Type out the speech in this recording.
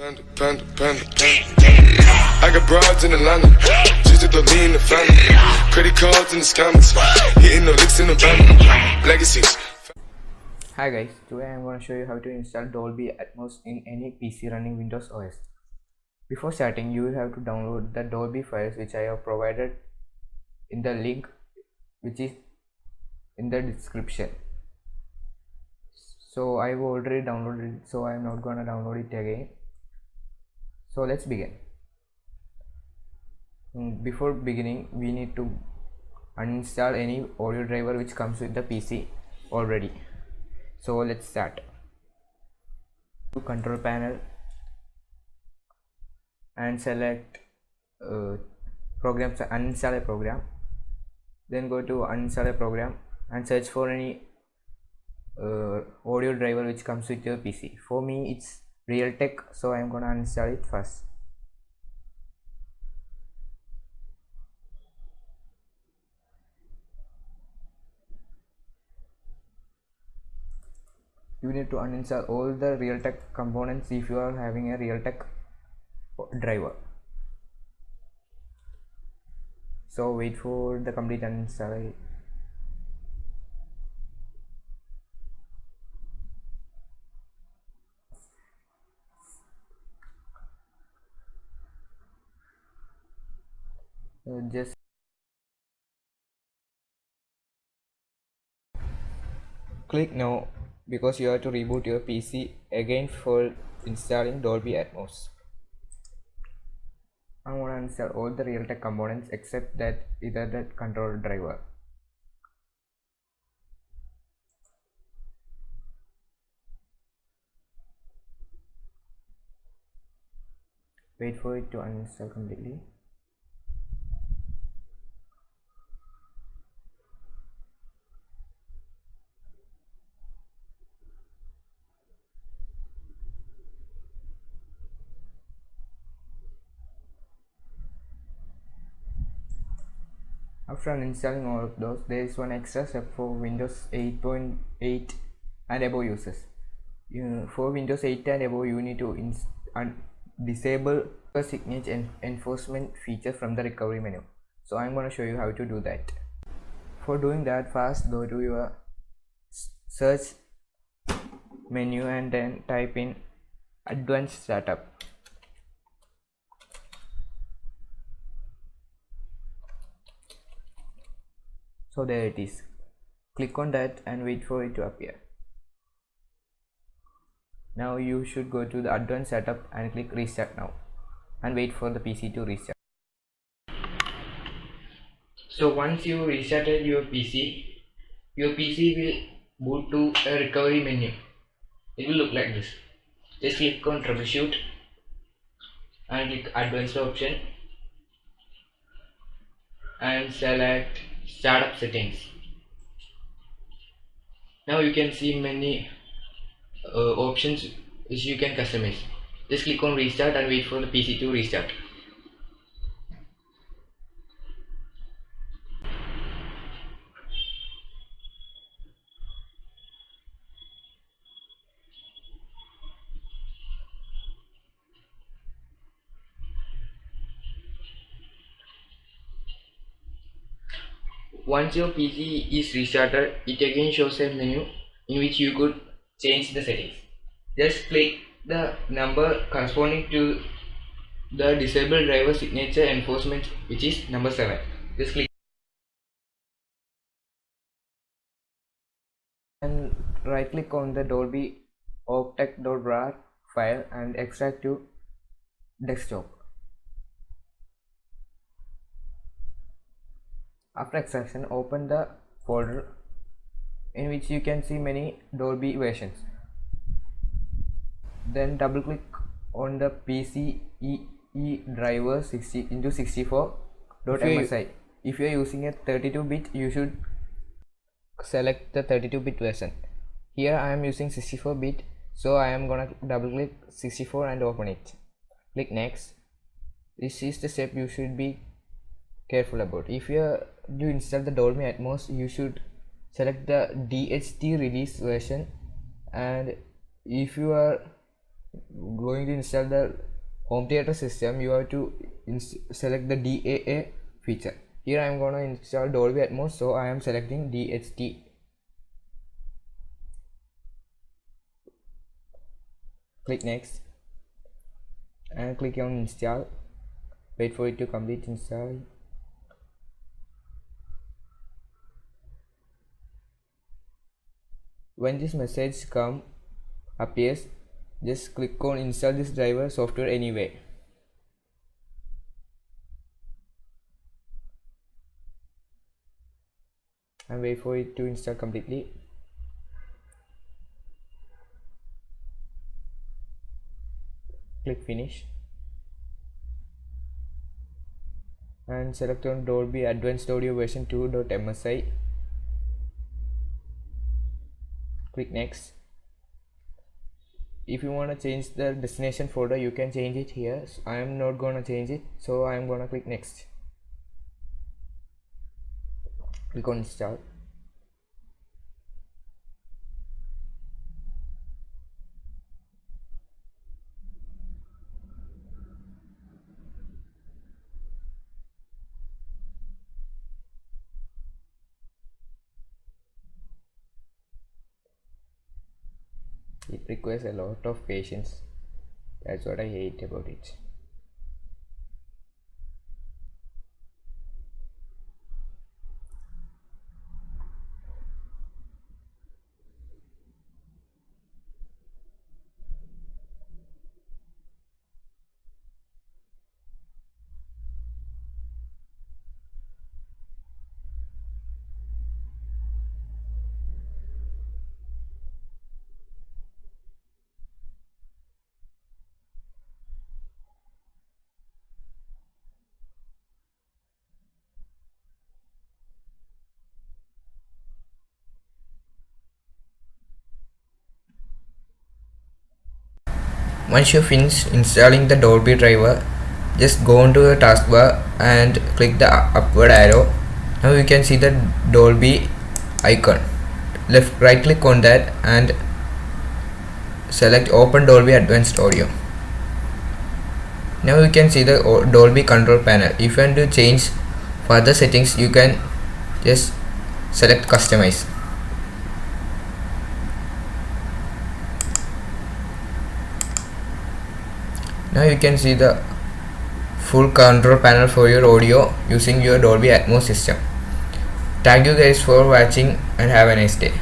Panda, panda, panda, panda. I got broads in Atlanta, just to lean the family. Credit cards in the scammers, hitting the licks in the van. Legacies. Hi guys, today I am going to show you how to install Dolby Atmos in any PC running Windows OS. Before starting, you have to download the Dolby files which I have provided in the link which is in the description. So I have already downloaded it, so I am not going to download it again. So let's begin. Before beginning, we need to uninstall any audio driver which comes with the PC already. So let's start. To control panel and select programs, uninstall a program. Then go to uninstall a program and search for any audio driver which comes with your PC. For me it's Realtek, so I am gonna uninstall it first. You need to uninstall all the Realtek components if you are having a Realtek driver. So wait for the complete uninstall. Just click no, because you have to reboot your PC again for installing Dolby Atmos. I want to install all the Realtek components except that Ethernet controller driver. Wait for it to uninstall completely. After uninstalling all of those, there is one extra step for Windows 8.8 and above users. For Windows 8 and above, you need to disable the signature enforcement feature from the recovery menu. So I'm going to show you how to do that. For doing that, first go to your search menu and then type in advanced setup. So there it is. Click on that and wait for it to appear. Now you should go to the advanced setup and click restart now and wait for the PC to restart. So once you restarted your PC will boot to a recovery menu. It will look like this. Just click on troubleshoot and click advanced option and select startup settings. Now you can see many options which you can customize. Just click on restart and wait for the PC to restart. Once your PC is restarted, it again shows a menu in which you could change the settings. Just click the number corresponding to the disabled driver signature enforcement, which is number 7. Just click and right click on the Dolby octet.rar file and extract to desktop. After extraction, open the folder in which you can see many Dolby versions. Then double click on the PCIe driver 60x64.msi. If you are using a 32-bit, you should select the 32-bit version. Here I am using 64-bit, so I am gonna double click 64 and open it. Click next. This is the step you should be careful about. If you install the Dolby Atmos, you should select the DHT release version, and if you are going to install the home theater system, you have to select the DAA feature. Here I am going to install Dolby Atmos, so I am selecting DHT. Click next and click on install. Wait for it to complete install. When this message appears, just click on install this driver software anyway. And wait for it to install completely. Click finish and select on Dolby Advanced Audio version 2.msi. Click next. If you want to change the destination folder, you can change it here. So I am not gonna change it, so I am gonna click next. Click on install. It requires a lot of patience. That's what I hate about it. Once you finish installing the Dolby driver, just go into the taskbar and click the upward arrow. Now you can see the Dolby icon. Right click on that and select Open Dolby Advanced Audio. Now you can see the Dolby control panel. If you want to change further settings, you can just select Customize. Now you can see the full control panel for your audio using your Dolby Atmos system. Thank you guys for watching and have a nice day.